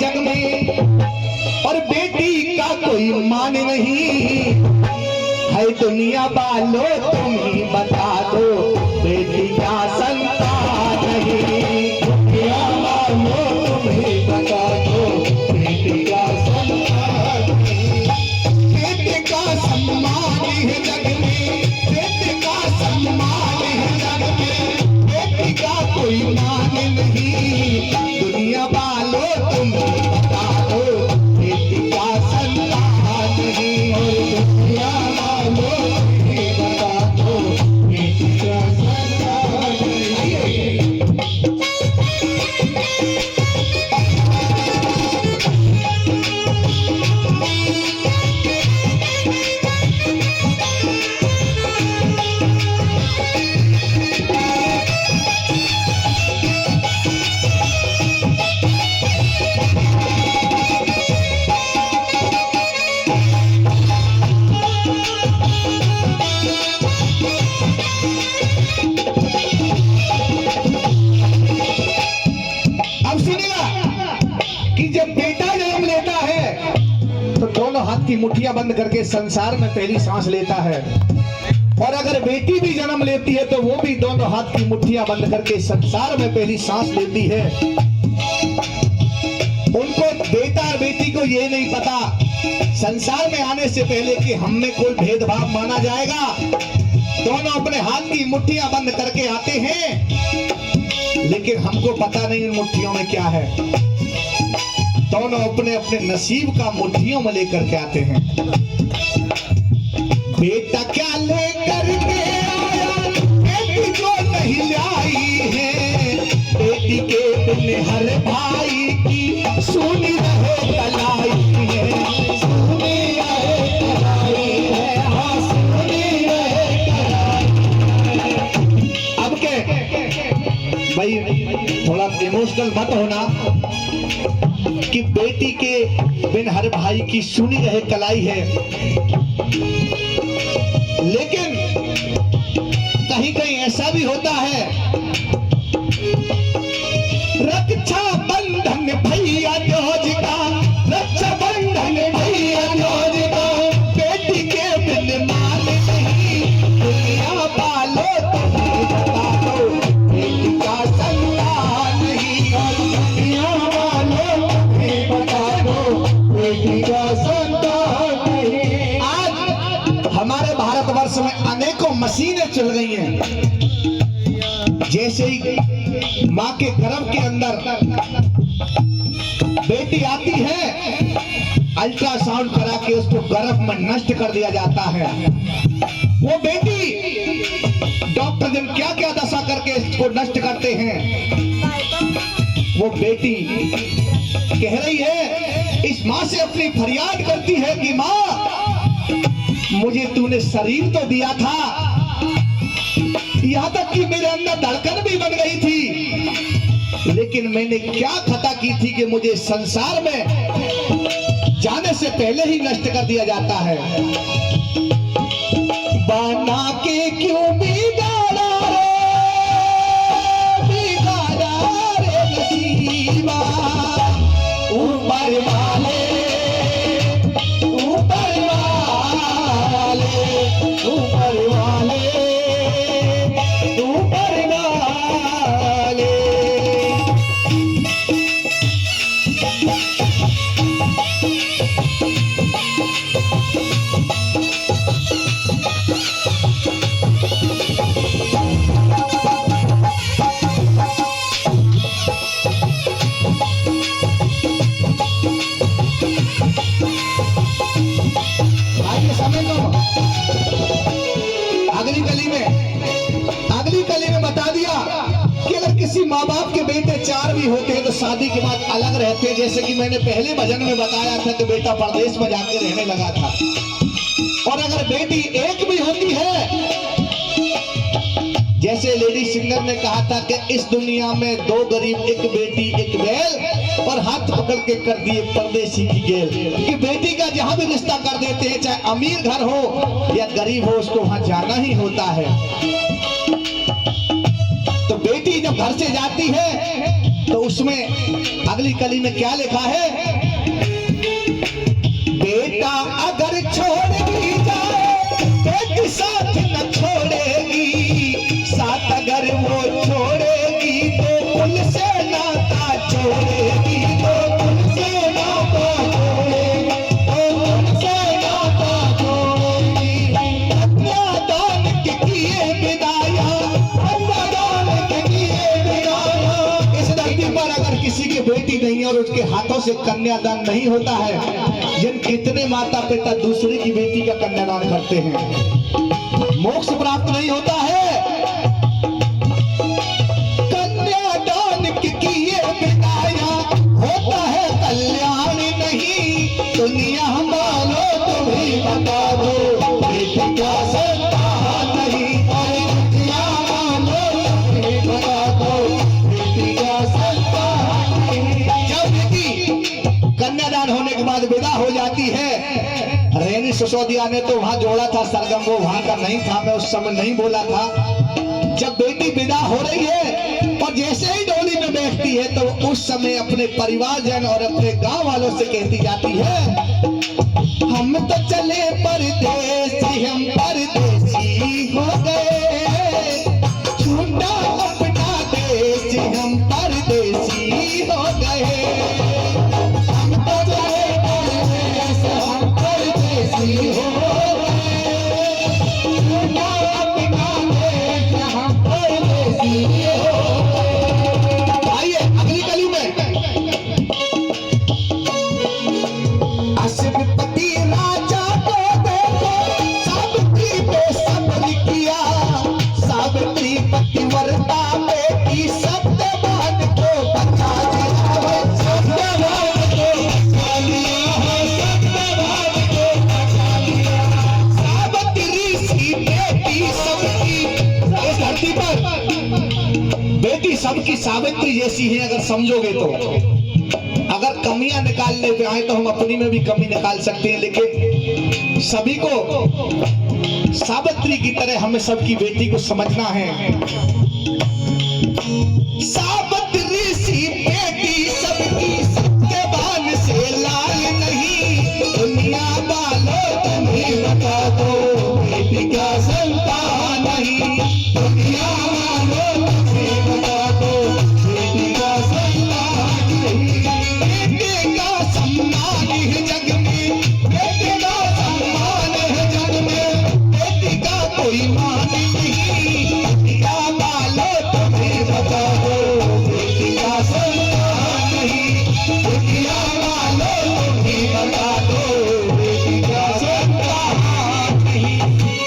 जग में, और बेटी का कोई मान नहीं है। दुनिया वालों तुम ही बता दो, बेटी का संतान नहीं। दुनिया वालों तुम ही बता दो, बेटी का संतान नहीं। बेटे का सम्मान है जग में, बेटे का सम्मान है जग में, बेटी का कोई मान नहीं। दुनिया वालों तुम बता दो, बेटी का संतान नहीं। और दुनिया वालों तुम बता दो, बेटी का संतान नहीं। हाथ की मुट्ठियां बंद करके संसार में पहली सांस लेता है, और अगर बेटी भी जन्म लेती है तो वो भी दोनों हाथ की मुट्ठियां बंद करके संसार में पहली सांस लेती है। उनको बेटा और बेटी को ये नहीं पता संसार में आने से पहले कि हम में कोई भेदभाव माना जाएगा। दोनों अपने हाथ की मुट्ठियां बंद करके आते हैं, लेकिन हमको पता नहीं उन मुट्ठियों में क्या है। दोनों अपने अपने नसीब का मुट्ठियों में लेकर के आते हैं। बेटा क्या लेकर के आया, बेटी को नहीं लाई है। बेटी के बिन हर भाई की सुनी रहे कलाई है, सुनी रहे कलाई है, हाँ सुनी रहे कलाई है। अब के भाई थोड़ा इमोशनल मत होना कि बेटी के बिन हर भाई की सुनी रहे कलाई है, लेकिन कहीं कहीं ऐसा भी होता है, रक्षा बंधन भैया जोज का, रक्षा बंधन भैया जोज का, बेटी के बिन मान नहीं। दुनिया वालों तुम बता दो, बेटी का संतान नहीं। दुनिया वालों बता दो, बेटी का संतान नहीं। आज हमारे भारतवर्ष में अनेकों मशीनें चल गई हैं। जैसे ही माँ के गर्भ के अंदर बेटी आती है, अल्ट्रासाउंड करा के उसको गर्भ में नष्ट कर दिया जाता है। वो बेटी डॉक्टर दिन क्या क्या दशा करके इसको नष्ट करते हैं। वो बेटी कह रही है, इस माँ से अपनी फरियाद करती है कि माँ मुझे तूने शरीर तो दिया था, यहाँ तक कि मेरे अंदर धड़कन भी बन गई थी, लेकिन मैंने क्या खता की थी कि मुझे संसार में जाने से पहले ही नष्ट कर दिया जाता है। बना के क्यों बिगाड़ा रे नसीबा, ऊपर वाले ऊपर वाले ऊपर वाले ऊपर वाले। अगली कली में बता दिया कि अगर किसी माँ बाप के बेटे चार भी होते हैं तो शादी के बाद अलग रहते हैं। जैसे कि मैंने पहले भजन में बताया था कि बेटा परदेश में जाके रहने लगा था, और अगर बेटी एक भी होती है, जैसे लेडी सिंगर ने कहा था कि इस दुनिया में दो गरीब, एक बेटी एक बैल, और हाथ पकड़ के कर दिए परदेसी की गेल। कि बेटी का जहां भी रिश्ता कर देते हैं, चाहे अमीर घर हो या गरीब हो, उसको वहां जाना ही होता है। तो बेटी जब घर से जाती है तो उसमें अगली कली में क्या लिखा है? बेटा अगर छोड़ दी जाए बेटी साथ न छोड़ेगी, साथ अगर वो छोड़ेगी तो कुल से नाता छोड़ेगी, तो कुल से नाता छोड़ेगी, तो कुल से नाता छोड़ेगी। कन्यादान के किए विदाया, कन्यादान के किए विदाया। इस धरती पर अगर किसी की बेटी नहीं और उसके हाथों से कन्यादान नहीं होता है, जिन कितने माता पिता दूसरे की बेटी का कन्यादान करते हैं, मोक्ष प्राप्त नहीं होता है। कन्यादान के किए बिताया होता है कल्याण नहीं, दुनिया मानो तुम ही बता दो बेटी क्या संतान नहीं, दुनिया मानो तुम ही बता दो बेटी क्या संतान नहीं। जब बेटी कन्यादान होने के बाद विदा हो जाती है, रेनी सिसोदिया ने तो वहां जोड़ा था सरगम, वो वहां का नहीं था, मैं उस समय नहीं बोला था। जब बेटी विदा हो रही है और जैसे ही डोली में बैठती है तो उस समय अपने परिवारजन और अपने गांव वालों से कहती जाती है, हम तो चले परदेसी, हम परदेसी हो गए, छूटा अपना देश, हम परदेसी हो गए। हम तो चले परदेसी, हम परदेसी हो गए, छूटा अपना देश, हम परदेसी हो गए। आइए अगली कली में अश्वपति राजा को देखो, सावित्री पे सब्र किया, सावित्री पतिव्रता बेटी सत्यवान को बचा दिया, सत्यवान को बचा लिया, सत्यवान को बचा लिया। सावित्री सी बेटी सबकी, इस धरती पर बेटी सबकी सावित्री जैसी है अगर समझोगे तो। अगर कमियां निकालने पे आए तो हम अपनी में भी कमी निकाल सकते हैं, लेकिन सभी को सावित्री की तरह हमें सबकी बेटी को समझना है। सावित्री सी बेटी सबकी सत्यवान से लाल नहीं, दुनिया वालों तुम ही बता दो बेटी क्या संतान नहीं, दुनिया वालों तुम ही बता दो बेटी क्या संतान नहीं।